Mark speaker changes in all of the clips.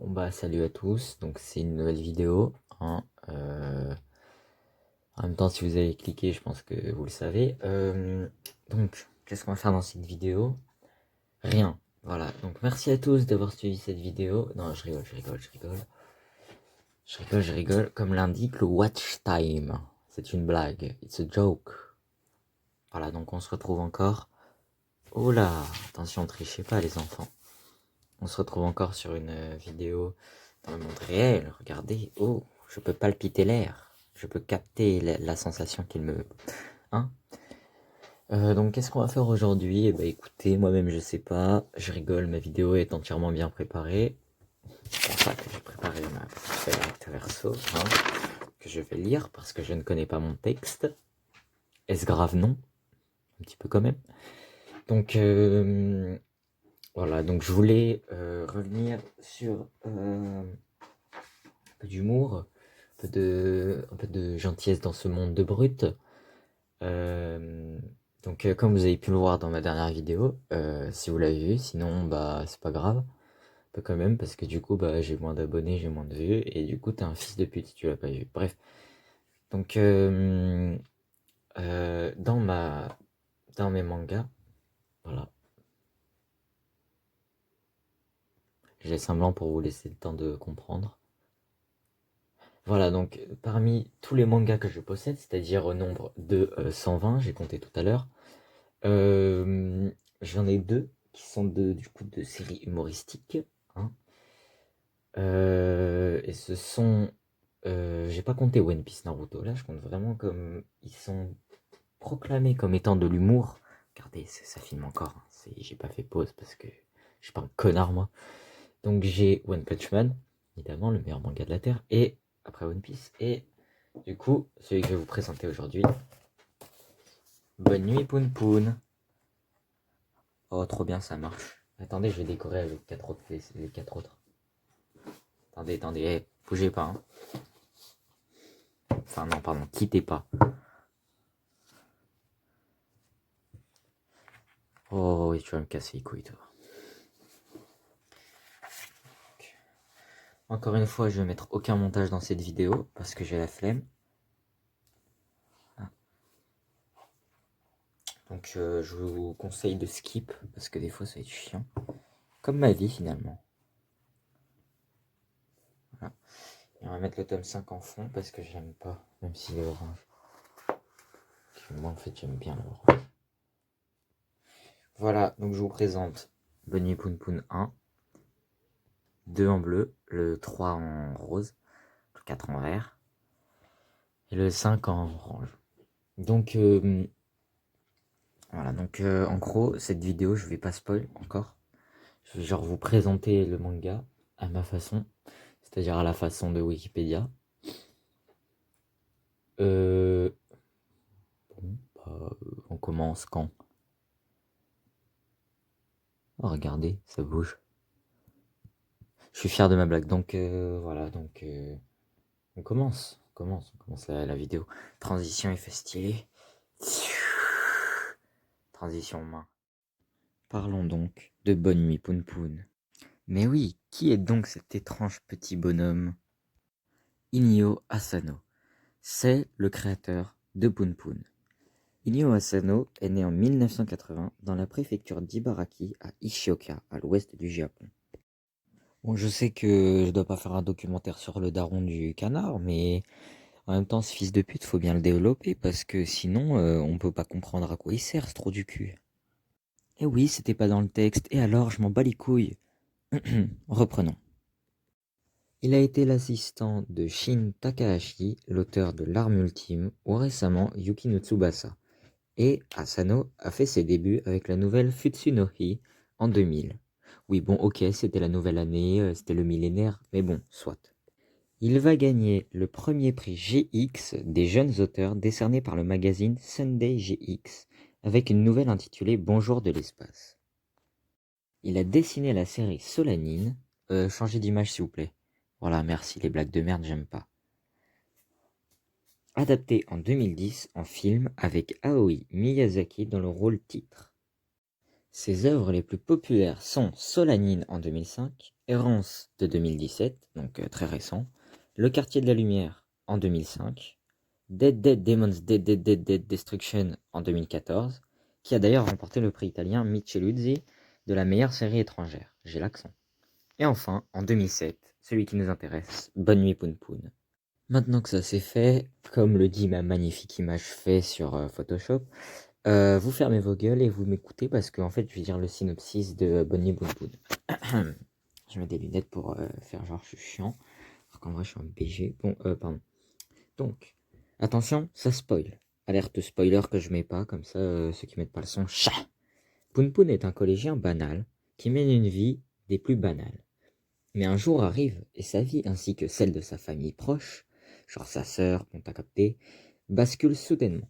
Speaker 1: Bon bah salut à tous, donc c'est une nouvelle vidéo, hein. En même temps si vous avez cliqué je pense que vous le savez. Donc qu'est-ce qu'on va faire dans cette vidéo? Rien, voilà, donc merci à tous d'avoir suivi cette vidéo. Non je rigole, comme l'indique le watch time, c'est une blague, it's a joke. Voilà, donc on se retrouve encore, oh là, attention trichez pas les enfants. On se retrouve encore sur une vidéo dans le monde réel. Regardez, oh, je peux palpiter l'air. Je peux capter la sensation qu'il me... Hein. Donc qu'est-ce qu'on va faire aujourd'hui? Eh ben écoutez, moi-même je sais pas. Je rigole, ma vidéo est entièrement bien préparée. C'est pour ça que j'ai préparé ma petite recto verso, hein, que je vais lire parce que je ne connais pas mon texte. Est-ce grave? Non. Un petit peu quand même. Donc... voilà, donc je voulais revenir sur un peu d'humour, un peu de gentillesse dans ce monde de brutes. Donc comme vous avez pu le voir dans ma dernière vidéo, si vous l'avez vu, sinon bah c'est pas grave, un peu quand même, parce que du coup bah j'ai moins d'abonnés, j'ai moins de vues, et du coup t'es un fils de pute si tu l'as pas vu. Bref, donc dans mes mangas, voilà, j'ai semblant pour vous laisser le temps de comprendre. Voilà, donc parmi tous les mangas que je possède, c'est-à-dire au nombre de 120, j'ai compté tout à l'heure, j'en ai deux qui sont du coup de séries humoristiques, hein. Et ce sont, j'ai pas compté One Piece, Naruto, là je compte vraiment comme ils sont proclamés comme étant de l'humour. Regardez, ça filme encore, hein. J'ai pas fait pause parce que je suis pas un connard moi. Donc j'ai One Punch Man, évidemment le meilleur manga de la Terre, et après One Piece, et du coup, celui que je vais vous présenter aujourd'hui. Bonne nuit, Poun Poun. Oh, trop bien, ça marche. Attendez, je vais décorer avec les quatre autres. Attendez, bougez pas, hein. Enfin, non, pardon, quittez pas. Oh, oui, tu vas me casser les couilles, toi. Encore une fois, je vais mettre aucun montage dans cette vidéo parce que j'ai la flemme. Donc, je vous conseille de skip parce que des fois, ça va être chiant. Comme ma vie, finalement. Voilà. Et on va mettre le tome 5 en fond parce que j'aime pas, même s'il est orange. Moi, en fait, j'aime bien l'orange. Voilà, donc je vous présente Bonne nuit Poun Poun 1, 2 en bleu, le 3 en rose, le 4 en vert, et le 5 en orange. Donc, voilà, donc en gros, cette vidéo, je vais pas spoil encore. Je vais genre vous présenter le manga à ma façon, c'est-à-dire à la façon de Wikipédia. Bon, bah, on commence quand? Oh, regardez, ça bouge. Je suis fier de ma blague, donc voilà, donc on commence la vidéo. Transition effet stylé. Transition main. Parlons donc de Bonne nuit Poun Poun. Mais oui, qui est donc cet étrange petit bonhomme? Inyo Asano. C'est le créateur de Poun Poun. Inyo Asano est né en 1980 dans la préfecture d'Ibaraki à Ishioka, à l'ouest du Japon. Bon, je sais que je dois pas faire un documentaire sur le daron du canard, mais en même temps, ce fils de pute, faut bien le développer, parce que sinon, on peut pas comprendre à quoi il sert, ce trou du cul. Eh oui, c'était pas dans le texte, et alors, je m'en bats les couilles. Reprenons. Il a été l'assistant de Shin Takahashi, l'auteur de L'Arme Ultime, ou récemment Yuki no Tsubasa. Et Asano a fait ses débuts avec la nouvelle Futsu no Hi en 2000. Oui, bon, ok, c'était la nouvelle année, c'était le millénaire, mais bon, soit. Il va gagner le premier prix GX des jeunes auteurs décerné par le magazine Sunday GX avec une nouvelle intitulée Bonjour de l'espace. Il a dessiné la série Solanine. Changez d'image s'il vous plaît. Voilà, merci, les blagues de merde, j'aime pas. Adapté en 2010 en film avec Aoi Miyazaki dans le rôle titre. Ses œuvres les plus populaires sont Solanine en 2005, Errance de 2017, donc très récent. Le Quartier de la Lumière en 2005. Dead Dead Demons Dead Dead Dead Dead Destruction en 2014, qui a d'ailleurs remporté le prix italien Micheluzzi de la meilleure série étrangère. J'ai l'accent. Et enfin, en 2007, celui qui nous intéresse, Bonne Nuit Poun Poun. Maintenant que ça c'est fait, comme le dit ma magnifique image fait sur Photoshop, vous fermez vos gueules et vous m'écoutez parce qu'en fait je vais dire le synopsis de Bonne Nuit Poun Poun. Je mets des lunettes pour faire genre je suis chiant, alors qu'en vrai je suis un BG. Bon, pardon. Donc, attention, ça spoil. Alerte spoiler que je mets pas, comme ça ceux qui mettent pas le son, chat. Poun Poun est un collégien banal qui mène une vie des plus banales. Mais un jour arrive et sa vie ainsi que celle de sa famille proche, genre sa sœur, on t'a capté, bascule soudainement.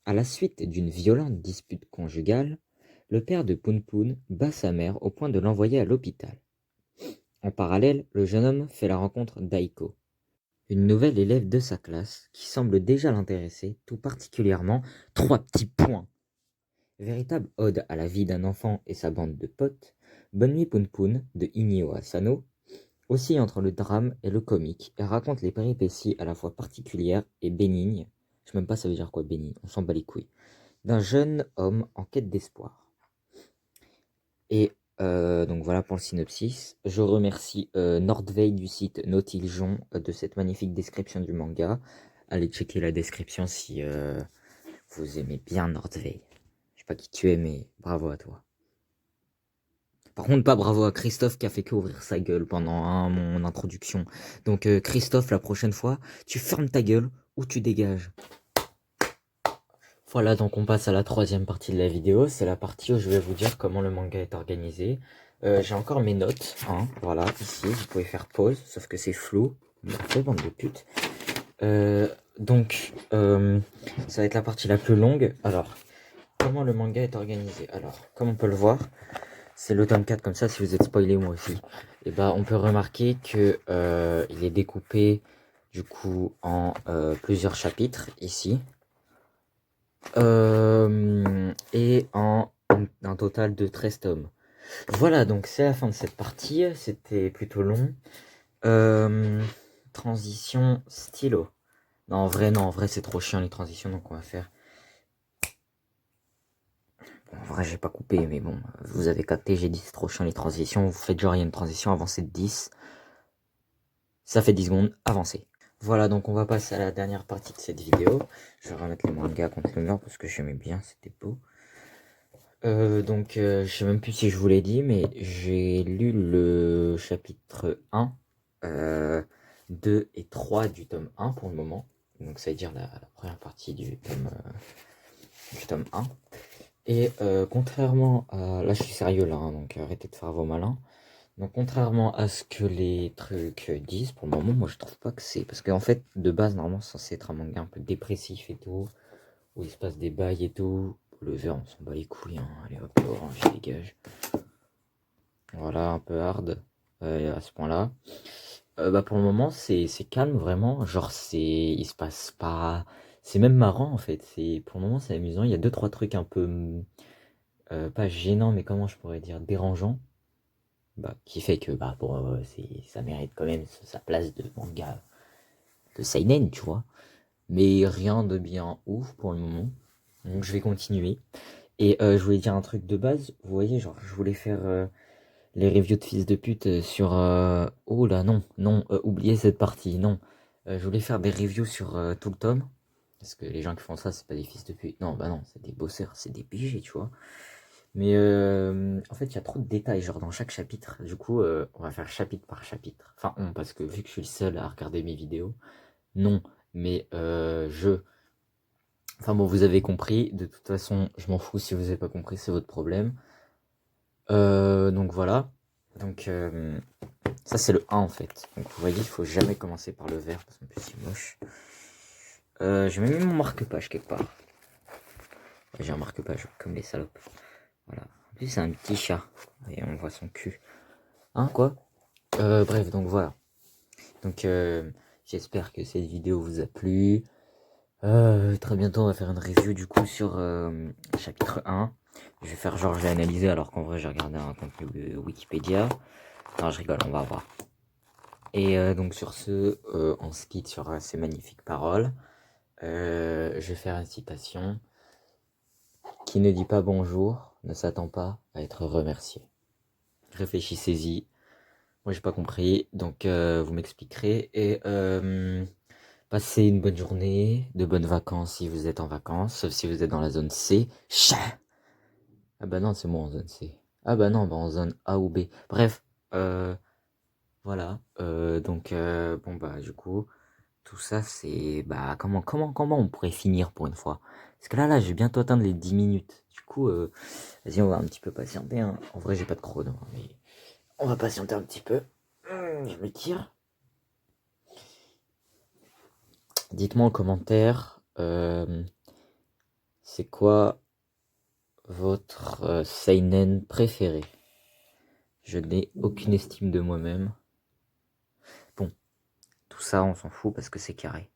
Speaker 1: À la suite d'une violente dispute conjugale, le père de Poun Poun bat sa mère au point de l'envoyer à l'hôpital. En parallèle, le jeune homme fait la rencontre d'Aiko, une nouvelle élève de sa classe qui semble déjà l'intéresser, tout particulièrement 3 petits points. Véritable ode à la vie d'un enfant et sa bande de potes, Bonne Nuit Poun Poun de Inio Asano oscille entre le drame et le comique et raconte les péripéties à la fois particulières et bénignes, je sais même pas ça veut dire quoi bénigne, on s'en bat les couilles, d'un jeune homme en quête d'espoir. Et donc voilà pour le synopsis. Je remercie Nordveil du site Nautiljon de cette magnifique description du manga. Allez checker la description si vous aimez bien Nordveil. Je sais pas qui tu es, mais bravo à toi. Par contre, pas bravo à Christophe qui a fait que ouvrir sa gueule pendant mon introduction. Donc Christophe, la prochaine fois, tu fermes ta gueule ou tu dégages. Voilà, donc on passe à la troisième partie de la vidéo. C'est la partie où je vais vous dire comment le manga est organisé. J'ai encore mes notes, hein, voilà, ici, vous pouvez faire pause, sauf que c'est flou. Merci, bande de putes. Donc, ça va être la partie la plus longue. Alors, comment le manga est organisé? Alors, comme on peut le voir, c'est le tome 4, comme ça, si vous êtes spoilé, moi aussi. Et bah, on peut remarquer que il est découpé, du coup, en plusieurs chapitres, ici. Et en un total de 13 tomes. Voilà, donc c'est la fin de cette partie. C'était plutôt long. Transition stylo. Non, en vrai, c'est trop chiant les transitions, donc on va faire. Bon, en vrai, j'ai pas coupé, mais bon, vous avez capté, j'ai dit c'est trop chiant les transitions. Vous faites genre, il y a une transition, avancez de 10. Ça fait 10 secondes, avancez. Voilà, donc on va passer à la dernière partie de cette vidéo. Je vais remettre les mangas contre le mur parce que j'aimais bien, c'était beau. Donc, je sais même plus si je vous l'ai dit, mais j'ai lu le chapitre 1, 2 et 3 du tome 1 pour le moment. Donc, ça veut dire la première partie du tome 1. Et contrairement à... Là, je suis sérieux, là, hein, donc arrêtez de faire vos malins. Donc, contrairement à ce que les trucs disent, pour le moment, moi, je trouve pas que c'est... Parce qu'en fait, de base, normalement, c'est censé être un manga un peu dépressif et tout, où il se passe des bails et tout. Le vert, on s'en bat les couilles, hein. Allez hop, l'orange, dégage. Voilà, un peu hard à ce point-là. Bah pour le moment, c'est calme vraiment. Genre, il se passe pas. C'est même marrant en fait. Pour le moment, c'est amusant. Il y a deux, trois trucs un peu pas gênants, mais comment je pourrais dire, dérangeants. Bah, qui fait que bah bon, ça mérite quand même sa place de manga de seinen, tu vois. Mais rien de bien ouf pour le moment. Donc je vais continuer. Et je voulais dire un truc de base, vous voyez, genre je voulais faire les reviews de fils de pute sur... Oh là, non, oubliez cette partie, non. Je voulais faire des reviews sur tout le tome, parce que les gens qui font ça, c'est pas des fils de pute. Non, bah non, c'est des bosseurs, c'est des PG, tu vois. Mais en fait, il y a trop de détails, genre dans chaque chapitre. Du coup, on va faire chapitre par chapitre. Enfin, parce que vu que je suis le seul à regarder mes vidéos, non, mais je... Enfin bon, vous avez compris. De toute façon, je m'en fous si vous avez pas compris, c'est votre problème. Donc voilà. Donc ça c'est le 1 en fait. Donc vous voyez, il faut jamais commencer par le vert parce qu'en plus c'est moche. J'ai même mis mon marque-page quelque part. J'ai un marque-page comme les salopes. Voilà. En plus c'est un petit chat. Et on voit son cul. Hein quoi? Bref, donc voilà. Donc j'espère que cette vidéo vous a plu. Très bientôt on va faire une review du coup sur chapitre 1. Je vais faire genre j'ai analysé alors qu'en vrai j'ai regardé un contenu Wikipédia. Non, je rigole, on va voir. Et donc sur ce, on se quitte sur ces magnifiques paroles. Je vais faire une citation. Qui ne dit pas bonjour ne s'attend pas à être remercié. Réfléchissez-y. Moi, j'ai pas compris, donc vous m'expliquerez. Et passez une bonne journée, de bonnes vacances si vous êtes en vacances, sauf si vous êtes dans la zone C. Ah bah non, c'est moi en zone C. Ah bah non, bah en zone A ou B. Bref, voilà. Donc bon bah du coup, tout ça c'est bah comment on pourrait finir pour une fois? Parce que là je vais bientôt atteindre les 10 minutes. Du coup, vas-y, on va un petit peu patienter, hein. En vrai, j'ai pas de chrono, hein, mais on va patienter un petit peu. Je me tire. Dites-moi en commentaire, c'est quoi votre seinen préféré? Je n'ai aucune estime de moi-même. Bon, tout ça, on s'en fout parce que c'est carré.